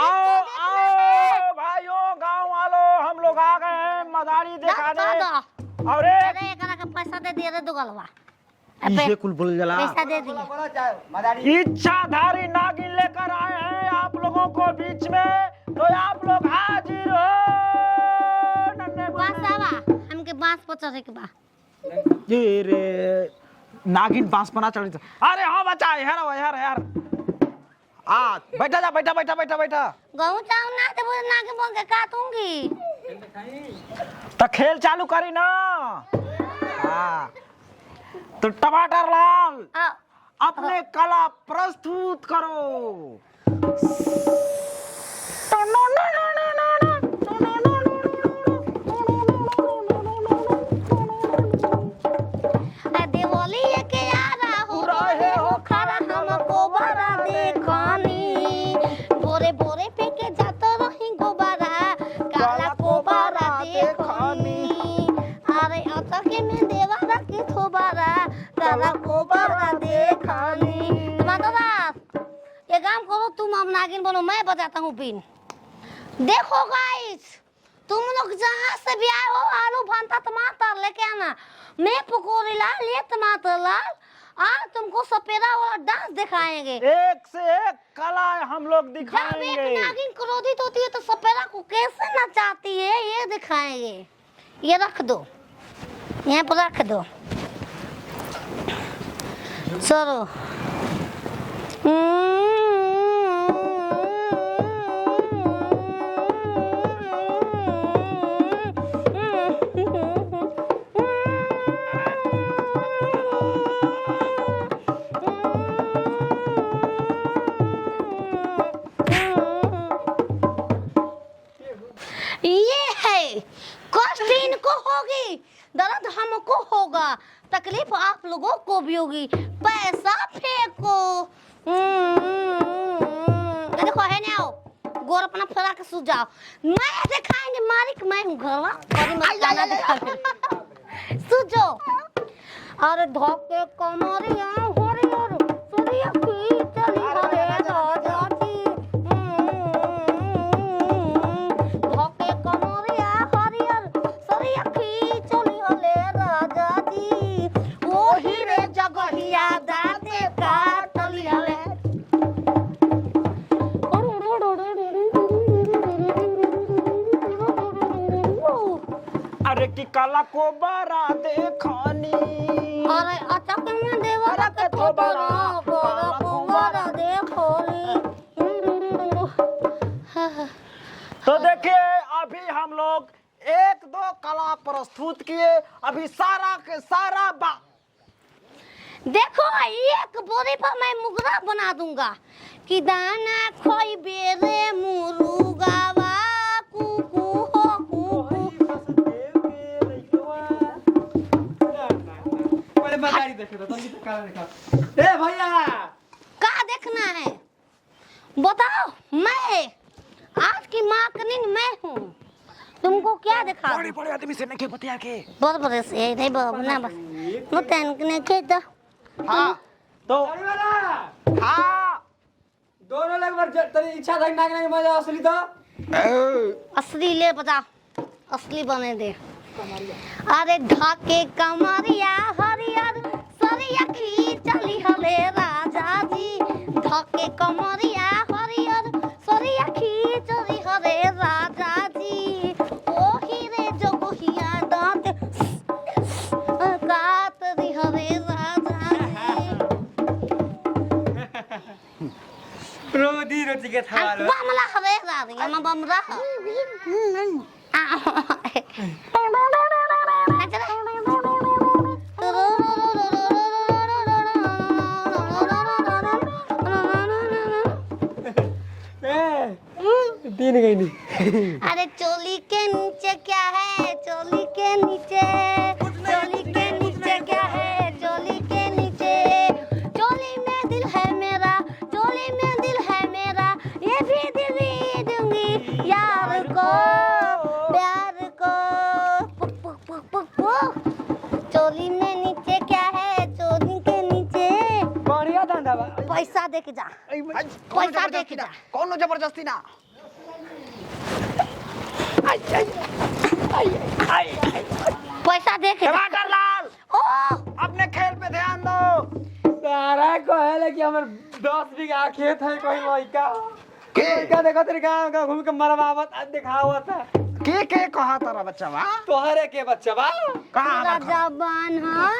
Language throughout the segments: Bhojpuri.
आओ आओ भाइयों गांव वालों, हम लोग आ गए हैं मदारी दिखाने। और एकरा के पैसा दे दिए रे दुगलवा। इसे कुल बोल जला पैसा दे दिए। इच्छाधारी नागिन लेकर आए हैं आप लोगों को बीच में, तो आप लोग हाजिर हो। बांसवा हमके बांस पचरे के बा। ये रे नागिन बांस पना चढ़ी। अरे हाँ बच्चा यार आ बैठा जा, बैठा गहूं चाहूं ना ते बोल नागिन बोल के काटूंगी। तो खेल चालू करी ना। हाँ तो टमाटर लाल अपने कला प्रस्तुत करो। देवली के यारा हो रहे हो खरा हमको बड़ा देखनी। बोरे बोरे फेंके जातो रही गोबारा काला कोबारा देखनी। अरे अतके में देवारा के थोबारा काला कोबारा देखनी। टमाटर ये काम करो तुम, हम नागिन बोलो मैं बजाता हूँ बीन। देखो गाइस तुम लोग जहाँ से भी आए हो आलू भंता टमाटर लेके आना। मैं पकौड़ी लाल, ये टमाटर लाल, आज तुमको सपेरा वाला डांस दिखाएंगे। एक से एक कला हम लोग दिखाएंगे। जब एक नागिन क्रोधित होती है तो सपेरा को कैसे नचाती है ये दिखाएंगे। ये रख दो, यहाँ पर रख दो। चलो होगी, दर्द हमको होगा, तकलीफ आप लोगों को भी होगी। पैसा फेंको। देखो है ना, गोर अपना फरा के सो जाओ। मैं दिखाएंगे मालिक, मैं हूँ घरवा और मैं गाना दिखाऊंगी। सो जाओ। और धोके कमरिया हरियर सूर्य की चली हरे राजा जी। धोके कमरिया हरियर सूर्य की चली हरे राजा जी। ओ हीरे जगहिया दाते काटली हले। अरे की काला को बारा देखनी। अरे अचक में देवरा के थोबरा काला को बारा देखोली। तो देखिए अभी हम लोग एक दो कला प्रस्तुत किए, अभी सारा के सारा देखो एक बोरी पर मैं मुगरा बना दूंगा कि दाना खोई बेरे मुरुगावा कुकू हो कुकू। मदारी देखे तो तुम तो काला देखा। ए भैया क्या देखना है बताओ। मैं आज की माकनिन मैं हूँ, तुमको क्या दिखा? बड़े आदमी से नहीं बतिया के। बहुत बड़े से नहीं बना बस मुतन ने के तो। हाँ तो हाँ दोनों लोग बार तेरी इच्छा था नागने के मजा असली तो असली ले बता, असली बने दे। अरे ढाके कमरिया हरियर सरिया खींचली हले राजा जी। ढाके कमरिया हरियर सरिया खींचली हले राजा जी। ओ हीरे जगहिया दांत काटली हले राजा जी। रोदी रोटी के थाल बमला हले राजा हम बमरा तीन गई नहीं। अरे चोली के नीचे क्या है? चोली के नीचे, चोली के नीचे क्या है? चोली के नीचे चोली में दिल है मेरा, चोली में दिल है मेरा। ये भी दिल ही दूंगी यार को, प्यार को। पुक पुक पुक पुक पुक। चोली में नीचे क्या है? चोली के नीचे बढ़िया धंधा बा। पैसा दे के जा, पैसा दे के जा। कौन जबरदस्ती ना पैसा दे के टमाटर लाल ओ अपने खेल पे ध्यान दो। सारा कहले कि हमर 10 बीघा खेत है कोई लइका के लइका देखो तेरे गांव का घूम के मरवावत दिखावत है। के कहा तारा बच्चा बा तोहरे के बच्चा बा कहां पूरा जबान हां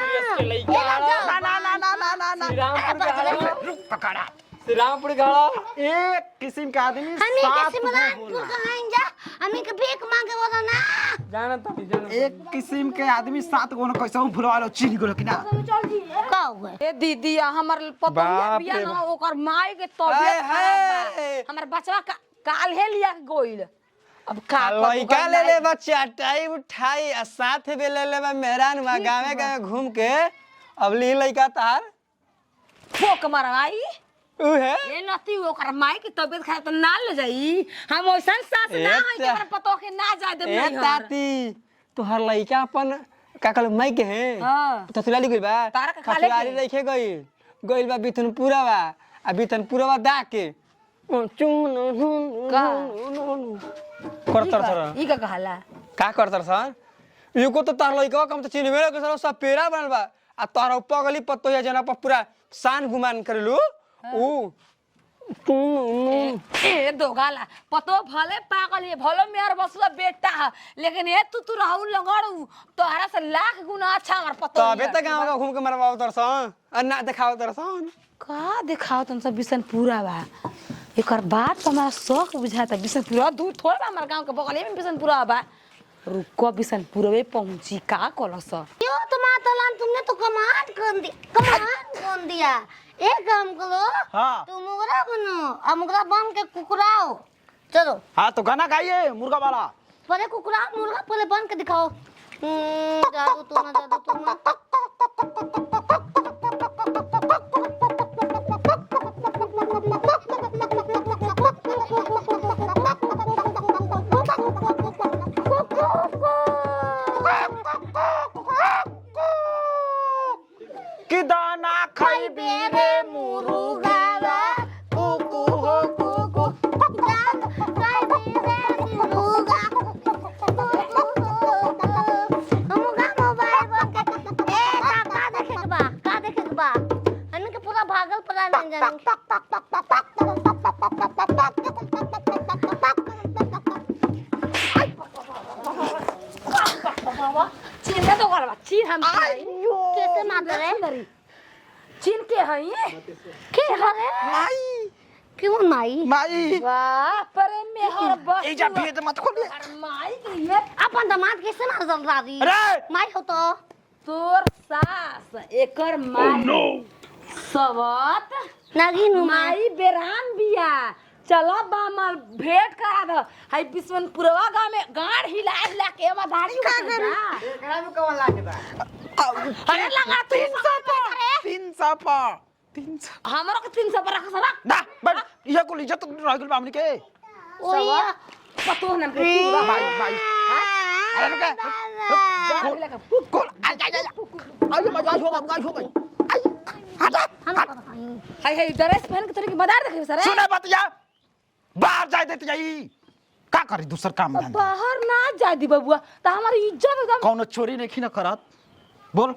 ना ना ना ना ना ना ना श्रीरामपुर गाड़ा रुक पकड़ा श्रीरामपुर गाड़ा एक किस्म का आदमी हमी साफ के बोला। सिमरानपुर कहां जा हमी के भीख मांगे वाला ना जाना एक किस्म के आदमी सात गो न कैसे भुलवा लो चिन गो कि ना का हुआ ए दीदी हमर पतोहिया बाप बिया रे न बाप। ओकर माई के तबियत हाय, खराब हाय। बा हमर बचवा काल हे लिया के गोइल अब का लइका ले ले बच्चा टाई उठाई आ साथ में ले ले बा मेहरान बा गावे गावे घूम के अब ली लइका तार ठोक मारवाई उ है ए नती ओकर माई के तबियत खराब त ना ले जाई हम ओइसन सास ना है कि हमर पतो के ना जाय दे ए नहीं हर ताती तोहर लइका अपन का कहल माई के है हां तसलाली गइल बा तारा के खाले तसलाली रखे गइल बा बिथनपुरा बा आ बिथनपुरा दा के चुन का? करतर सर ई का कहला का करतर सर एको तो तार लइका कम तो चिन्हबे के सर सब पेरा बनल बा आ तार ऊपर गली पत्तो जना पर पूरा शान गुमान करलू ऊ ए दोगाला पतो भले पागल है भलो मेहर बसला बेटा है लेकिन ए तू रहू लगड़ू तोहरा से लाख गुना अच्छा हमर पतो तबे त गांव का घूम के मरवाओ तरसन आ ना देखाओ तरसन का दिखाओ तुम सब बिसन पूरा बा एकर बात तो हमारा शौक बुझाता बिसन पूरा दूर थोड़ा बा हमारे गांव के बगल में बिसन पूरा बा रुको बिसन पूरे पहुंची का कलस क्यों तुम्हारा तुमने तो कमांड कर दिया एक काम करो हाँ। तुम मुगरा बनो और मुगरा बन के कुकुराओ चलो हाँ तो गाना गाइए मुर्गा वाला पहले कुकुराओ मुर्गा पहले बन के दिखाओ जादू टोना कि दाना खाई बेरे मुर्गा कुकू हो कुकू पूरा भागल पड़ा नहीं जाने चीन तो करबा चीन हम कैसे मारते रे चीन के हई के हरे माई क्यों माई माई बाप रे मेहर बस ए जा भेद मत खोल माई के ये अपन दामाद कैसे मार जल रही अरे माई हो तो तोर सास एकर माई सवत नागिन माई बेरान बिया चलो बामल भेंट करा दो हाई बिस्वनपुरवा गांव में गाड़ हिला हिला के मधारी एकरा में कौन लागे बा अरे लगा 300 पर 300 हमरो के 300 पर रख सरा ना बट ये को इज्जत रह गेल बामनी के ओया पतो न के पूरा माई माई अरे रुक खोल आ जा जा आज मजा होगा आई हटा हाय हाय ड्रेस पहन के तोरे के मदार देखे सर सुने बतिया बाहर जाए देते जाई का करी दूसर काम धंधा बाहर ना जा दी बबुआ त हमारी इज्जत एकदम कौनो चोरी नहीं ना करत बोल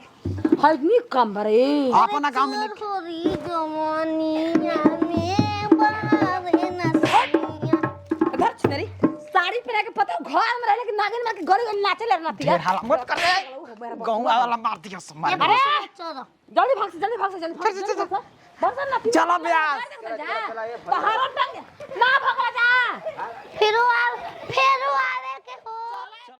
हाय नी कम बरे अपना गांव में नहीं छोरी जवानिया में बावे नसिया घर छरी साड़ी पहन के पता घर में रहले कि नागिन मार के गरी नाचे ले नाती ढेर हाला मत कर रे गांव वाला मार दिया सब मार अरे चलो जल्दी भाग से बरसन ना चलो ब्याह बाहर टंग ना भगा जा फिर